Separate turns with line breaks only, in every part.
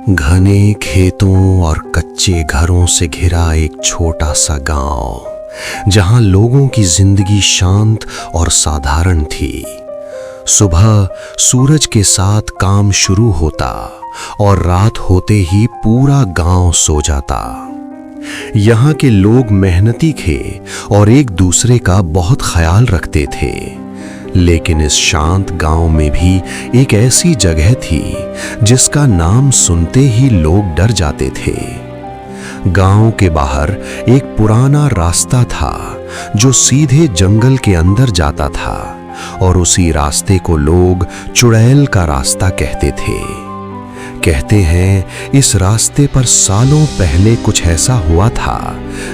घने खेतों और कच्चे घरों से घिरा एक छोटा सा गांव, जहां लोगों की जिंदगी शांत और साधारण थी। सुबह सूरज के साथ काम शुरू होता और रात होते ही पूरा गांव सो जाता। यहाँ के लोग मेहनती थे और एक दूसरे का बहुत ख्याल रखते थे। लेकिन इस शांत गांव में भी एक ऐसी जगह थी जिसका नाम सुनते ही लोग डर जाते थे। गांव के बाहर एक पुराना रास्ता था जो सीधे जंगल के अंदर जाता था और उसी रास्ते को लोग चुड़ैल का रास्ता कहते थे। कहते हैं इस रास्ते पर सालों पहले कुछ ऐसा हुआ था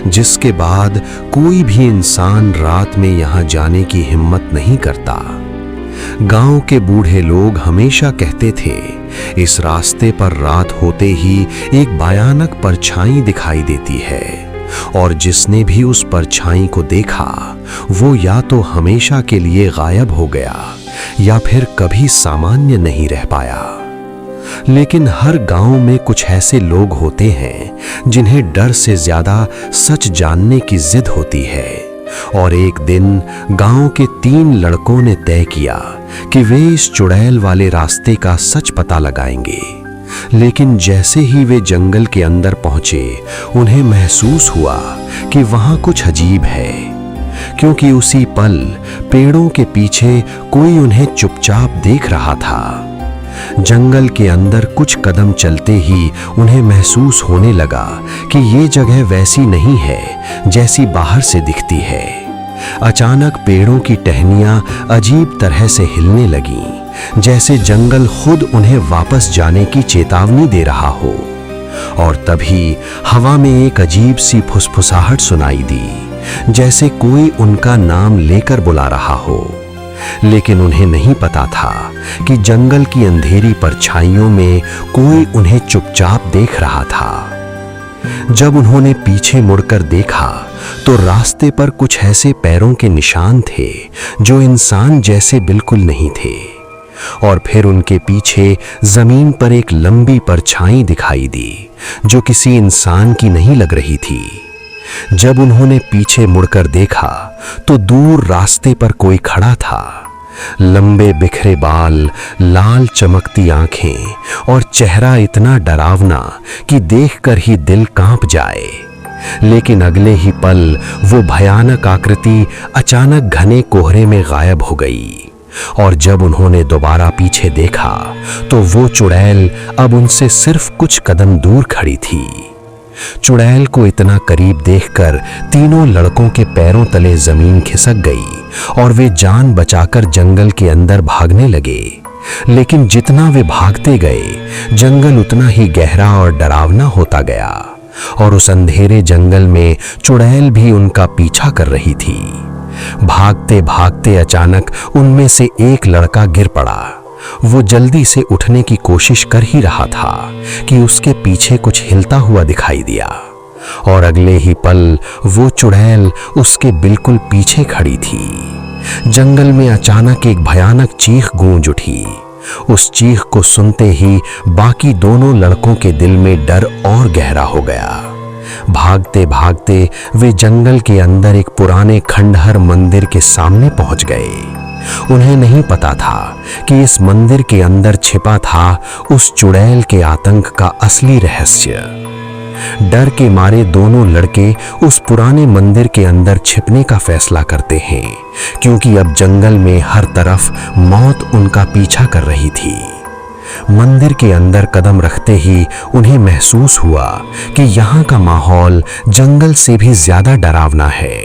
जिसके बाद कोई भी इंसान रात में यहाँ जाने की हिम्मत नहीं करता। गांव के बूढ़े लोग हमेशा कहते थे इस रास्ते पर रात होते ही एक भयानक परछाई दिखाई देती है और जिसने भी उस परछाई को देखा वो या तो हमेशा के लिए गायब हो गया या फिर कभी सामान्य नहीं रह पाया। लेकिन हर गांव में कुछ ऐसे लोग होते हैं जिन्हें डर से ज्यादा सच जानने की जिद होती है। और एक दिन गांव के 3 लड़कों ने तय किया कि वे इस चुड़ैल वाले रास्ते का सच पता लगाएंगे। लेकिन जैसे ही वे जंगल के अंदर पहुंचे, उन्हें महसूस हुआ कि वहां कुछ अजीब है, क्योंकि उसी पल पेड़ों के पीछे कोई उन्हें चुपचाप देख रहा था। जंगल के अंदर कुछ कदम चलते ही उन्हें महसूस होने लगा कि ये जगह वैसी नहीं है जैसी बाहर से दिखती है। अचानक पेड़ों की टहनियां अजीब तरह से हिलने लगीं, जैसे जंगल खुद उन्हें वापस जाने की चेतावनी दे रहा हो। और तभी हवा में एक अजीब सी फुसफुसाहट सुनाई दी, जैसे कोई उनका नाम लेकर बुला रहा हो। लेकिन उन्हें नहीं पता था कि जंगल की अंधेरी परछाइयों में कोई उन्हें चुपचाप देख रहा था। जब उन्होंने पीछे मुड़कर देखा तो रास्ते पर कुछ ऐसे पैरों के निशान थे जो इंसान जैसे बिल्कुल नहीं थे। और फिर उनके पीछे जमीन पर एक लंबी परछाई दिखाई दी जो किसी इंसान की नहीं लग रही थी। जब उन्होंने पीछे मुड़कर देखा तो दूर रास्ते पर कोई खड़ा था। लंबे बिखरे बाल, लाल चमकती आंखें और चेहरा इतना डरावना कि देखकर ही दिल कांप जाए। लेकिन अगले ही पल वो भयानक आकृति अचानक घने कोहरे में गायब हो गई। और जब उन्होंने दोबारा पीछे देखा तो वो चुड़ैल अब उनसे सिर्फ कुछ कदम दूर खड़ी थी। चुड़ैल को इतना करीब देखकर तीनों लड़कों के पैरों तले जमीन खिसक गई और वे जान बचाकर जंगल के अंदर भागने लगे। लेकिन जितना वे भागते गए, जंगल उतना ही गहरा और डरावना होता गया और उस अंधेरे जंगल में चुड़ैल भी उनका पीछा कर रही थी। भागते भागते अचानक उनमें से एक लड़का गिर पड़ा। वो जल्दी से उठने की कोशिश कर ही रहा था कि उसके पीछे कुछ हिलता हुआ दिखाई दिया और अगले ही पल वो चुड़ैल उसके बिल्कुल पीछे खड़ी थी। जंगल में अचानक एक भयानक चीख गूंज उठी। उस चीख को सुनते ही बाकी दोनों लड़कों के दिल में डर और गहरा हो गया। भागते भागते वे जंगल के अंदर एक पुराने खंडहर मंदिर के सामने पहुंच गए। उन्हें नहीं पता था कि इस मंदिर के अंदर छिपा था उस चुड़ैल के आतंक का असली रहस्य। डर के मारे दोनों लड़के उस पुराने मंदिर के अंदर छिपने का फैसला करते हैं, क्योंकि अब जंगल में हर तरफ मौत उनका पीछा कर रही थी। मंदिर के अंदर कदम रखते ही उन्हें महसूस हुआ कि यहाँ का माहौल जंगल से भी ज्यादा डरावना है।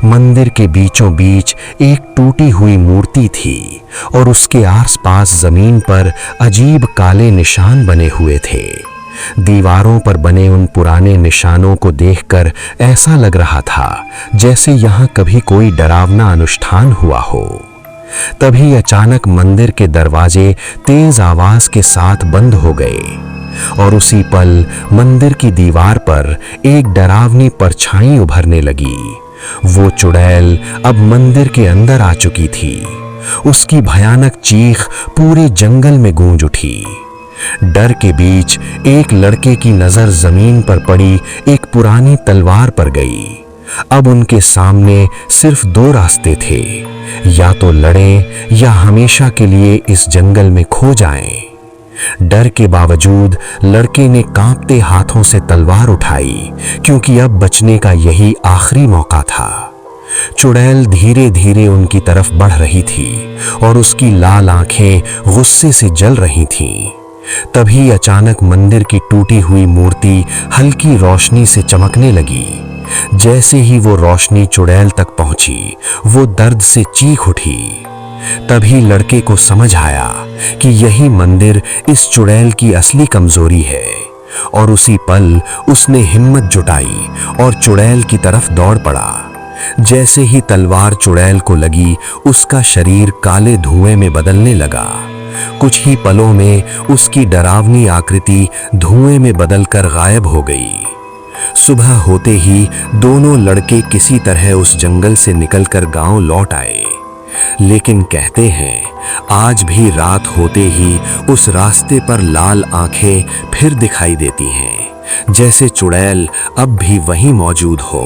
मंदिर के बीचों बीच एक टूटी हुई मूर्ति थी और उसके आसपास जमीन पर अजीब काले निशान बने हुए थे। दीवारों पर बने उन पुराने निशानों को देखकर ऐसा लग रहा था जैसे यहाँ कभी कोई डरावना अनुष्ठान हुआ हो। तभी अचानक मंदिर के दरवाजे तेज आवाज के साथ बंद हो गए और उसी पल मंदिर की दीवार पर एक डरावनी परछाई उभरने लगी। वो चुड़ैल अब मंदिर के अंदर आ चुकी थी। उसकी भयानक चीख पूरे जंगल में गूंज उठी। डर के बीच एक लड़के की नजर जमीन पर पड़ी एक पुरानी तलवार पर गई। अब उनके सामने सिर्फ दो रास्ते थे, या तो लड़ें या हमेशा के लिए इस जंगल में खो जाएं। डर के बावजूद लड़के ने कांपते हाथों से तलवार उठाई, क्योंकि अब बचने का यही आखिरी मौका था। चुड़ैल धीरे धीरे उनकी तरफ बढ़ रही थी और उसकी लाल आंखें गुस्से से जल रही थीं। तभी अचानक मंदिर की टूटी हुई मूर्ति हल्की रोशनी से चमकने लगी। जैसे ही वो रोशनी चुड़ैल तक पहुंची, वो दर्द से चीख उठी। तभी लड़के को समझ आया कि यही मंदिर इस चुड़ैल की असली कमजोरी है, और उसी पल उसने हिम्मत जुटाई और चुड़ैल की तरफ दौड़ पड़ा। जैसे ही तलवार चुड़ैल को लगी, उसका शरीर काले धुएं में बदलने लगा। कुछ ही पलों में उसकी डरावनी आकृति धुएं में बदलकर गायब हो गई। सुबह होते ही दोनों लड़के किसी तरह उस जंगल से निकलकर गांव लौट आए। लेकिन कहते हैं, आज भी रात होते ही उस रास्ते पर लाल आंखें फिर दिखाई देती हैं, जैसे चुड़ैल अब भी वहीं मौजूद हो।